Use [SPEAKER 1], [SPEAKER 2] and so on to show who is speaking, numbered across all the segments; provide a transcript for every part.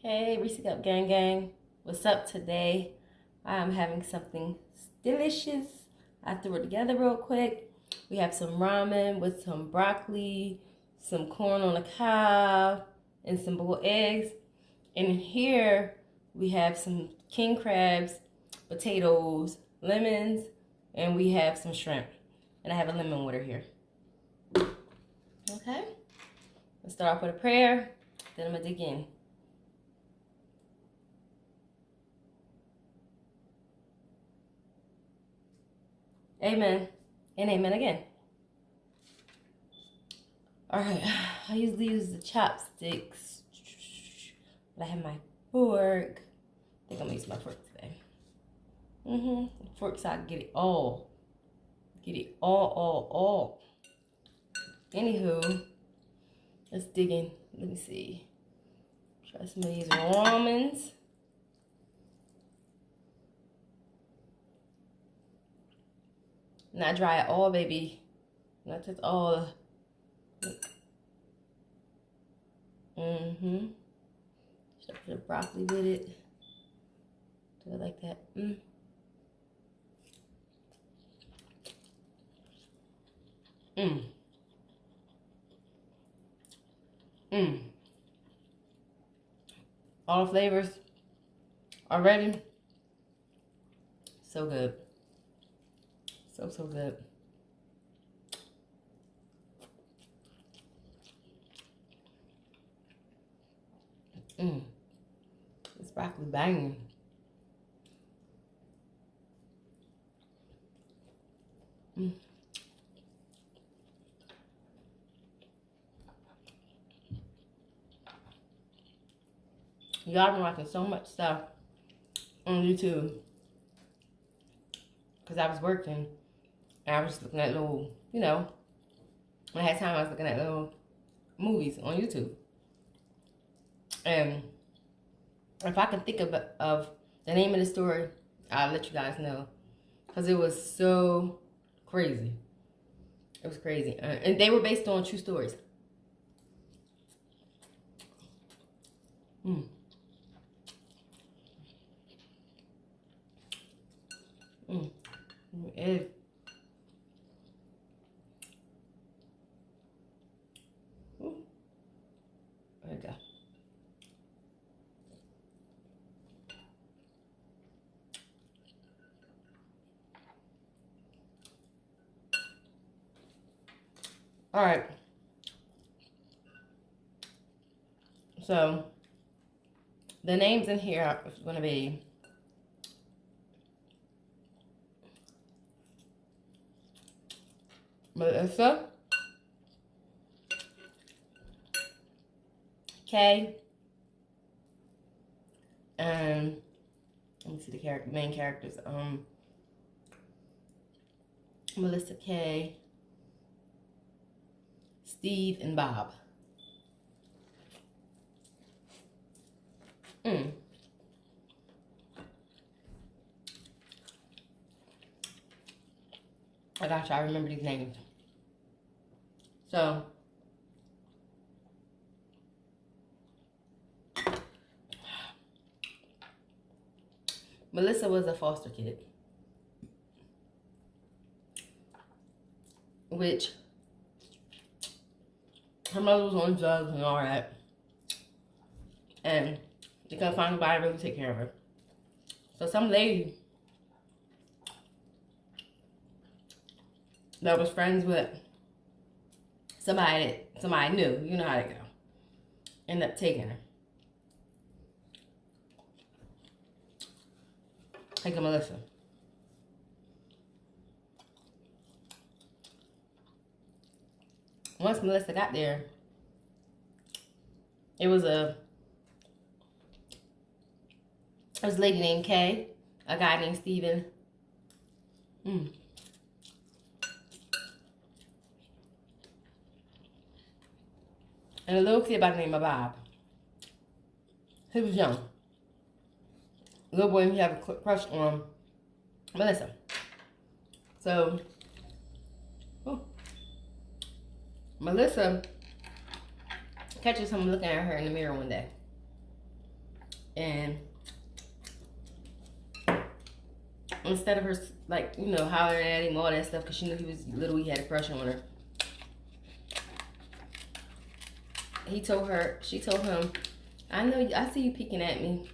[SPEAKER 1] Hey, Reese Up Gang Gang. What's up today? I'm having something delicious. I threw it together real quick. We have some ramen with some broccoli, some corn on the cob, and some boiled eggs. And here we have some king crabs, potatoes, lemons, and we have some shrimp. And I have a lemon water here. Okay? Let's start off with a prayer, then I'm gonna dig in. Amen and amen again. All right, I usually use the chopsticks, but I have my fork. I think I'm gonna use my fork today. Fork so I can get it all. All. Anywho, let's dig in. Let me see. Try some of these ramens. Not dry at all, baby. Not just all. Should I put the broccoli with it? Do it like that. All flavors are ready. So good. So good. This broccoli banging. Y'all been watching so much stuff on YouTube because I was working and I was just looking at little, when I had time I was looking at little movies on YouTube. And if I can think of the name of the story, I'll let you guys know. Because it was so crazy. It was crazy. And they were based on true stories. There we go. All right. So the names in here are going to be Melissa, Kay, and let me see the main characters. Melissa, Kay, Steve, and Bob. I gotta try to remember these names. So, Melissa was a foster kid, which her mother was on drugs and all that, and they couldn't find anybody to really take care of her. So some lady that was friends with somebody knew, you know how to go, ended up taking her. Taking Melissa. Once Melissa got there, it was a lady named Kay, a guy named Steven. And a little kid by the name of Bob. He was young. Little boy, he had a crush on Melissa. So, Melissa catches him looking at her in the mirror one day. And instead of her, like, you know, hollering at him, all that stuff, because she knew he was little, he had a crush on her. She told him, I see you peeking at me.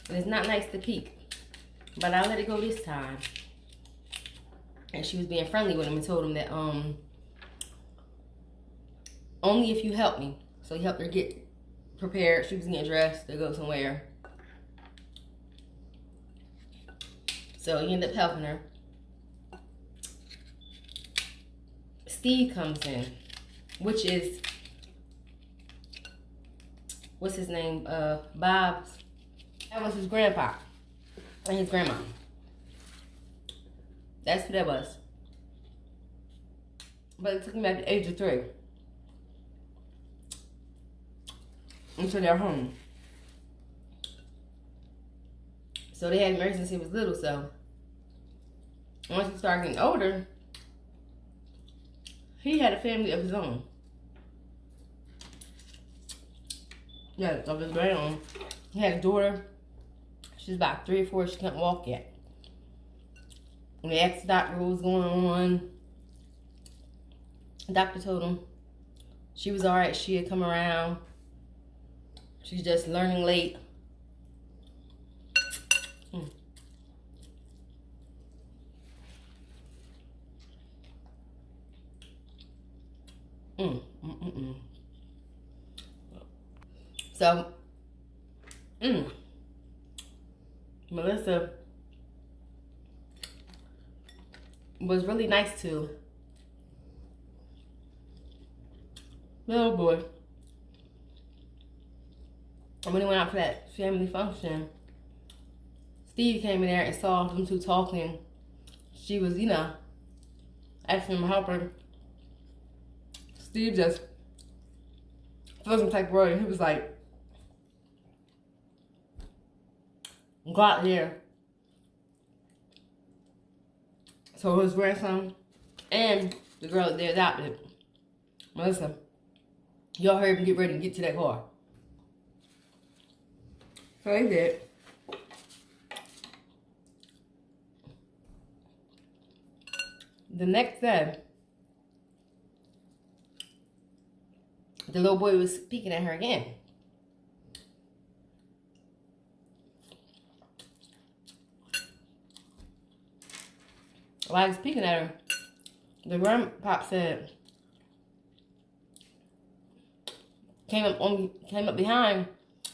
[SPEAKER 1] And it's not nice to peek. But I'll let it go this time. And she was being friendly with him and told him that, only if you help me. So he helped her get prepared. She was getting dressed to go somewhere. So he ended up helping her. Steve comes in, which is, what's his name? Bob's. That was his grandpa and his grandma. That's who that was. But it took him at the age of 3 until they're home. So they had married since he was little, so once he started getting older, he had a family of his own. Yeah, of his very own. He had a daughter. She's about 3 or 4. She couldn't walk yet. When they asked the doctor what was going on, the doctor told him she was alright. She had come around. She's just learning late. So, Melissa was really nice to little boy. And when he went out for that family function, Steve came in there and saw them two talking. She was, you know, asking him to help her. Steve just feels some type of way. He was like, go out here. So his grandson and the girl that they adopted, Melissa, y'all hurry up and get ready and get to that car. So they did. The next day, the little boy was peeking at her again. While he was peeking at her, the grandpop said, came up behind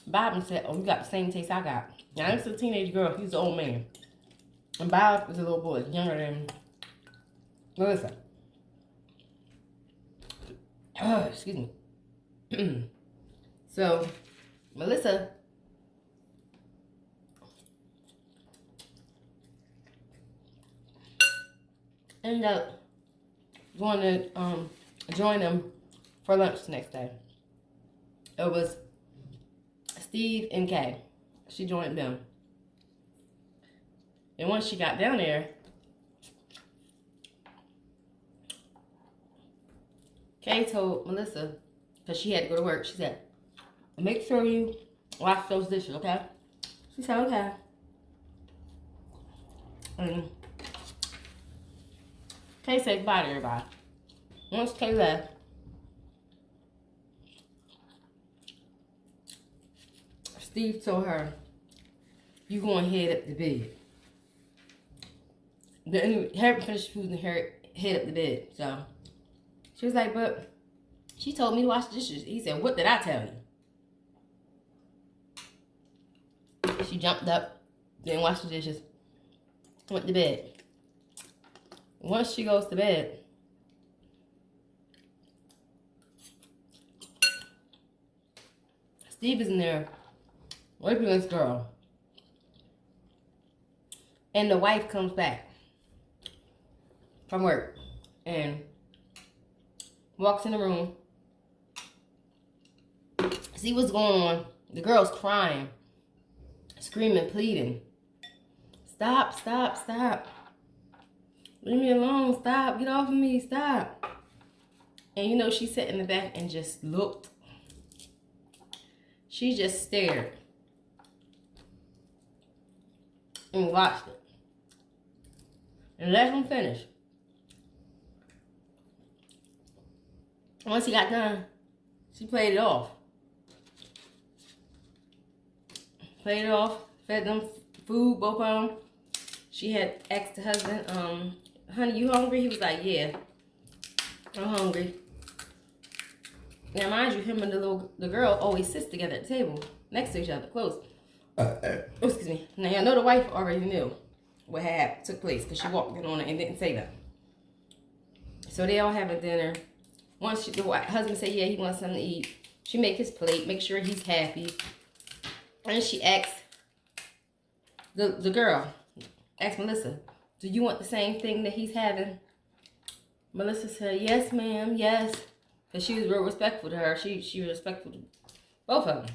[SPEAKER 1] Bob and said, "Oh, you got the same taste I got." Now this is a teenage girl. He's an old man, and Bob is a little boy, younger than Melissa. Excuse me. So Melissa ended up going to join them for lunch the next day. It was Steve and Kay. She joined them. And once she got down there, Kay told Melissa, because she had to go to work, she said, "Make sure you wash those dishes, okay?" She said, "Okay." And Kay said goodbye to everybody. Once Kay left, Steve told her, "You going to head up to bed." Then Harry finished food and Harry head up to bed. So she was like, "But she told me to wash the dishes." He said, "What did I tell you?" She jumped up, then washed the dishes, went to bed. Once she goes to bed, Steve is in there raping this girl. And the wife comes back from work and walks in the room, see what's going on. The girl's crying, screaming, pleading. "Stop, stop, stop. Leave me alone. Stop. Get off of me. Stop." And you know, she sat in the back and just looked. She just stared. and watched it. And let him finish. Once he got done, she played it off. Played it off, fed them food, both of them. She had asked the husband, honey, you hungry? He was like, yeah, I'm hungry. Now, mind you, him and the girl always sits together at the table, next to each other, close. Oh, excuse me. Now, I know the wife already knew what had took place because she walked in on it and didn't say that. So they all having dinner. Once the husband said, yeah, he wants something to eat, she make his plate, make sure he's happy. And she asked the girl, asked Melissa, do you want the same thing that he's having? Melissa said, yes, ma'am, yes. Because she was real respectful to her. She was respectful to both of them.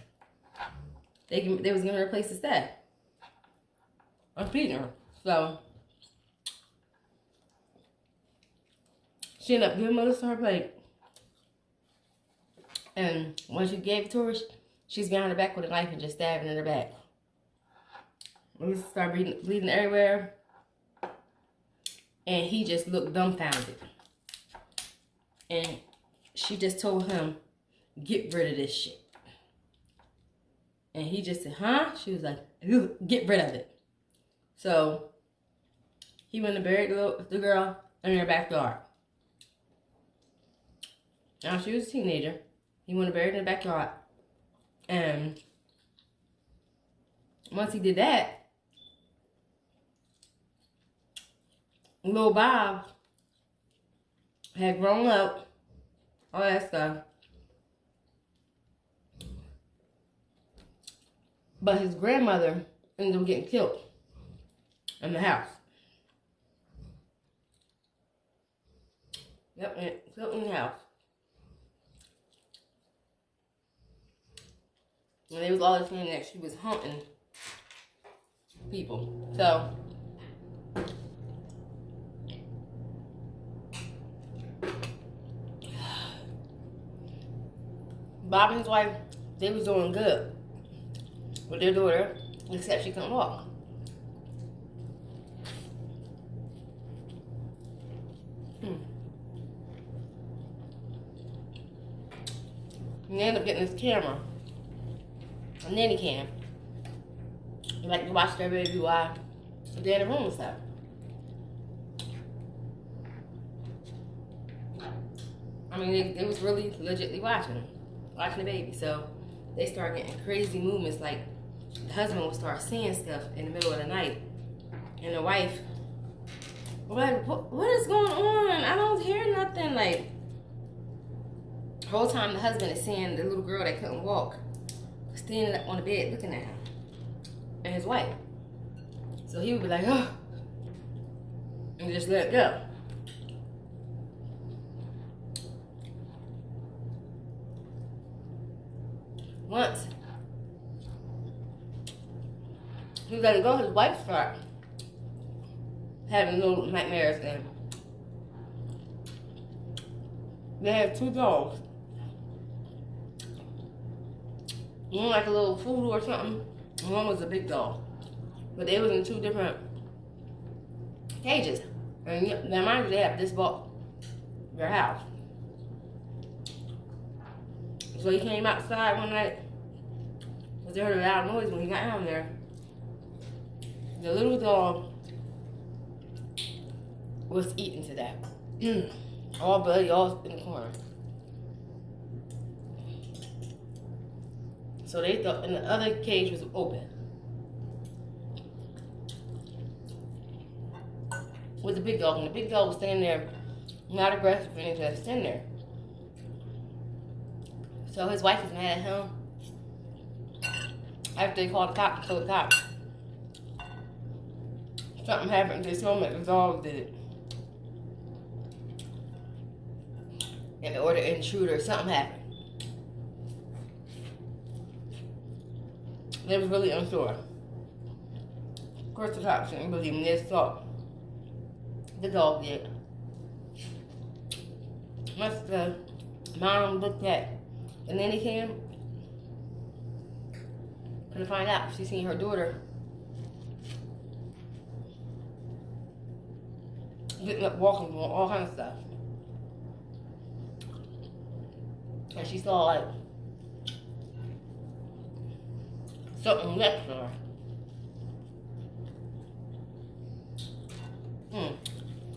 [SPEAKER 1] They was giving her a place to stay. I'm feeding her. So, she ended up giving Melissa her plate. And when she gave it to her, she's behind her back with a knife and just stabbing in her back. Melissa started bleeding everywhere. And he just looked dumbfounded. And she just told him, get rid of this shit. And he just said, huh? She was like, get rid of it. So, he went and buried the girl in her backyard. Now, she was a teenager. He went and buried her in the backyard. And once he did that, little Bob had grown up, all that stuff. But his grandmother ended up getting killed in the house. Yep, killed in the house. And they was always saying that she was hunting people. So, Bob and his wife, they was doing good with their daughter, except she couldn't walk. And they ended up getting this camera, a nanny cam. Like to watch their baby while they're in the room and stuff. I mean, they was really legitly watching the baby. So they started getting crazy movements. Like the husband would start seeing stuff in the middle of the night, and the wife was like, "What is going on? I don't hear nothing." Like the whole time, the husband is seeing the little girl that couldn't walk standing up on the bed looking at him and his wife. So he would be like, "Oh," and just let it go. Once he let it go, his wife started having little nightmares, and they had two dogs. One like a little poodle or something, and one was a big dog. But they was in two different cages. And now mind you, they have just bought their house. So he came outside one night, because they heard a loud noise when he got down there. The little dog was eaten to death. All bloody, all in the corner. So they thought, and the other cage was open with the big dog, and the big dog was standing there, not aggressive or anything, just standing there. So his wife was mad at him. After they called the cops and told the cops, something happened. They told him that the dog did it. And they ordered an intruder. Something happened. They was really unsure. Of course, the cops didn't believe him. They thought the dog did. Once the mom looked at the nanny cam, to find out, she seen her daughter getting up, walking, doing all kinds of stuff. And she saw like something next to her.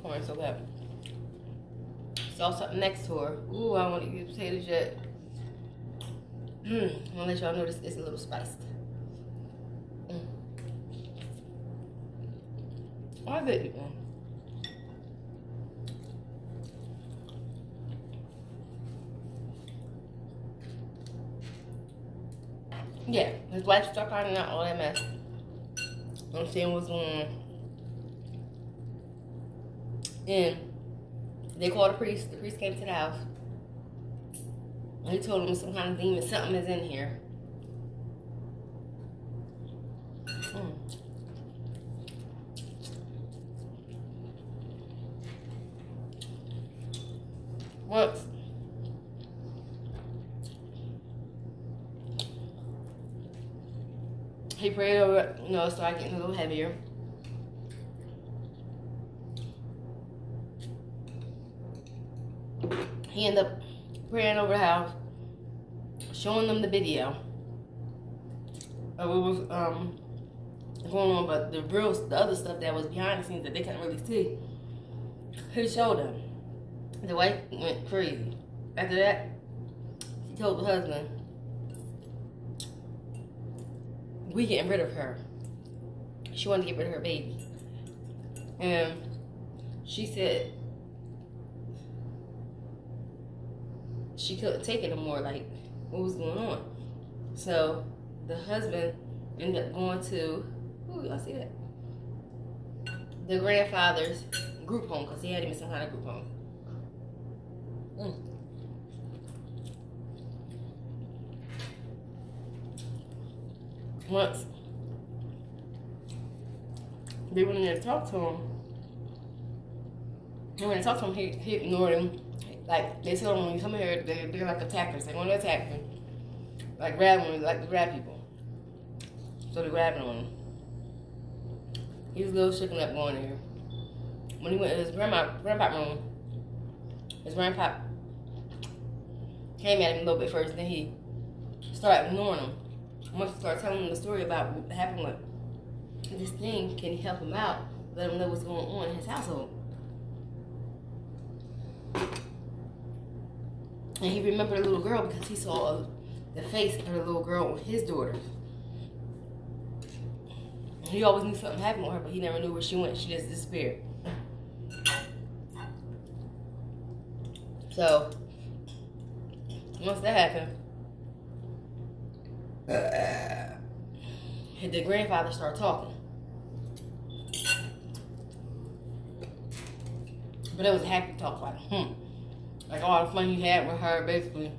[SPEAKER 1] Corn so bad. Saw something next to her. Ooh, I want to eat potatoes yet. I'm gonna let y'all know this is a little spiced. I bet you can. Yeah, his wife started finding out all that mess. I'm seeing what's going on. And they called the priest. The priest came to the house. And he told him some kind of demon, something is in here. Once he prayed over it, you know, it started getting a little heavier. He ended up praying over the house, showing them the video of what was going on, but the other stuff that was behind the scenes that they couldn't really see, he showed them. The wife went crazy. After that, she told the husband, "We getting rid of her." She wanted to get rid of her baby, and she said she couldn't take it no more. Like, what was going on? So the husband ended up going to, y'all see that? The grandfather's group home, because he had him in some kind of group home. Once they went in there to talk to him, he ignored him. Like, they told him when you come here, they're like attackers. They want to attack him. Like grab him, like to grab people. So they're grabbing on him. He was a little shaken up going there. When he went to his grandpa room, his grandpa came at him a little bit first, then he started ignoring him. Once he started telling him the story about what happened with this thing, can he help him out? Let him know what's going on in his household. And he remembered a little girl because he saw the face of the little girl with his daughter. He always knew something happened with her, but he never knew where she went. She just disappeared. So, once that happened, the grandfather started talking. But it was a happy talk, like all the fun he had with her, basically.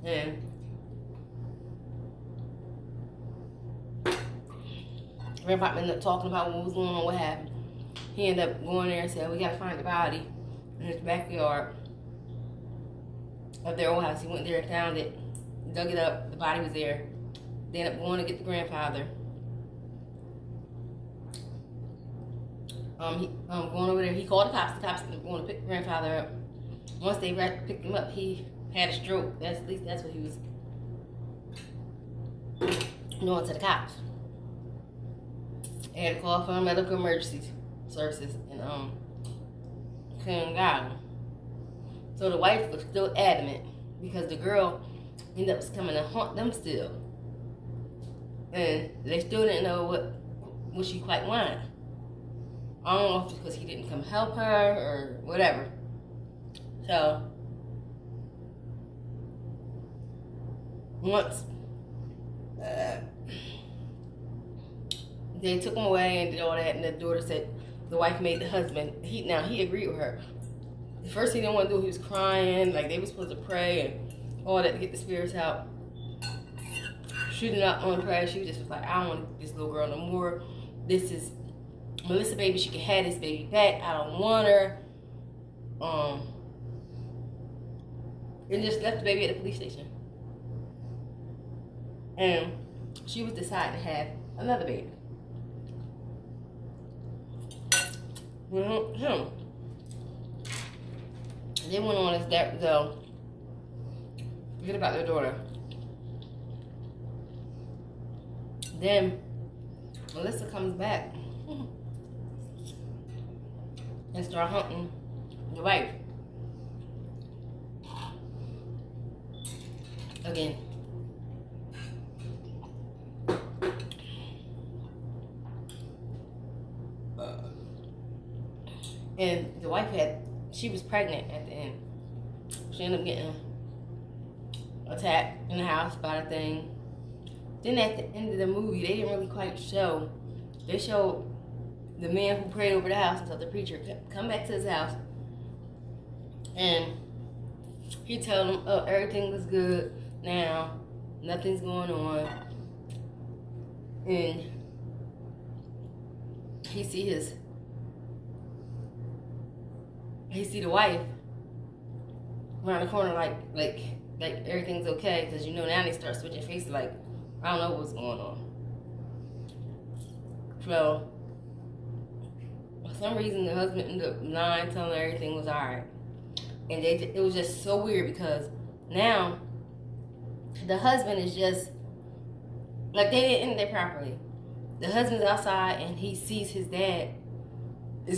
[SPEAKER 1] And Grandpa ended up talking about what was going on, what happened. He ended up going there and said, "We gotta find the body in his backyard of their old house." He went there and found it, dug it up, the body was there. They ended up going to get the grandfather. Going over there, he called the cops ended up going to pick the grandfather up. Once they picked him up, he had a stroke. At least that's what he was doing to the cops. They had to call for medical emergency services and couldn't got him. So the wife was still adamant because the girl ended up coming to haunt them still. And they still didn't know what she quite wanted. I don't know if it's because he didn't come help her or whatever. So once they took him away and did all that, and the daughter said the wife made the husband. He agreed with her. The first thing he didn't want to do, he was crying, like they were supposed to pray and all that to get the spirits out. She did not want to pray. She just was like, "I don't want this little girl no more. This is Melissa baby. She can have this baby back. I don't want her." And just left the baby at the police station. And she was deciding to have another baby. with him. They went on as that though. Forget about their daughter. Then Melissa comes back and start hunting the wife again. And the wife she was pregnant at the end. She ended up getting attacked in the house by the thing. Then at the end of the movie, they didn't really quite show. They showed the man who prayed over the house until the preacher come back to his house. And he told him, oh, everything was good now. Nothing's going on. And he see the wife around the corner like everything's okay, because you know now they start switching faces like I don't know what's going on. So for some reason the husband ended up lying, telling her everything was alright, and it was just so weird because now the husband is just like they didn't end it properly. The husband's outside and he sees his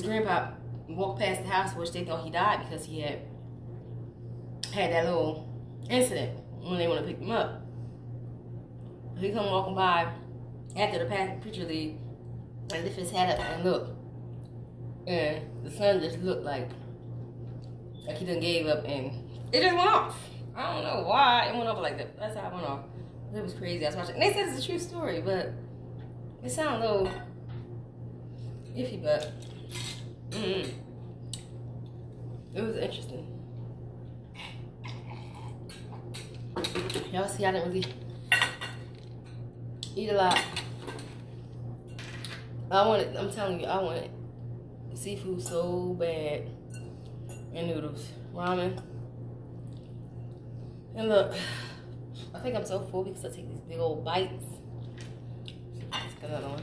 [SPEAKER 1] grandpa walk past the house, which they thought he died because he had that little incident when they want to pick him up. He come walking by after the preacher leave and lift his hat up and look, and the son just looked like he done gave up, and it just went off. I don't know why it went off like that. That's how it went off. It was crazy. I was watching. And they said it's a true story, but it sounded a little iffy, but it was interesting. Y'all see, I didn't really eat a lot. I'm telling you, I wanted seafood so bad. And noodles. Ramen. And look, I think I'm so full because I take these big old bites. Let's get another one.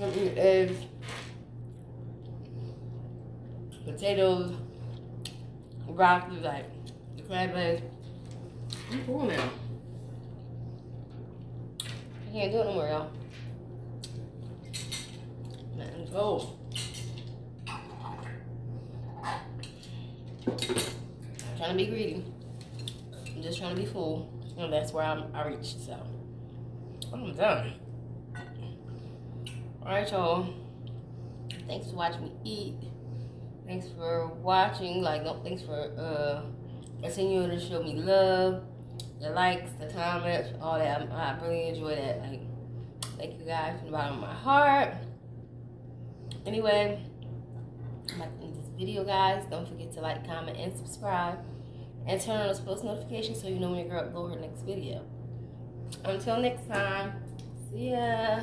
[SPEAKER 1] I'm eating eggs, potatoes, broccoli, like the crab legs. I'm full now. I can't do it no more, y'all. Let's go. I'm trying to be greedy. I'm just trying to be full, and that's where I reached. So I'm done. Alright, y'all. Thanks for watching me eat. Thanks for watching. Thanks for continuing to show me love, the likes, the comments, all that. I really enjoy that. Thank you guys from the bottom of my heart. Anyway, I'm about to end this video, guys. Don't forget to like, comment, and subscribe, and turn on those post notifications so you know when your girl uploads her next video. Until next time, see ya.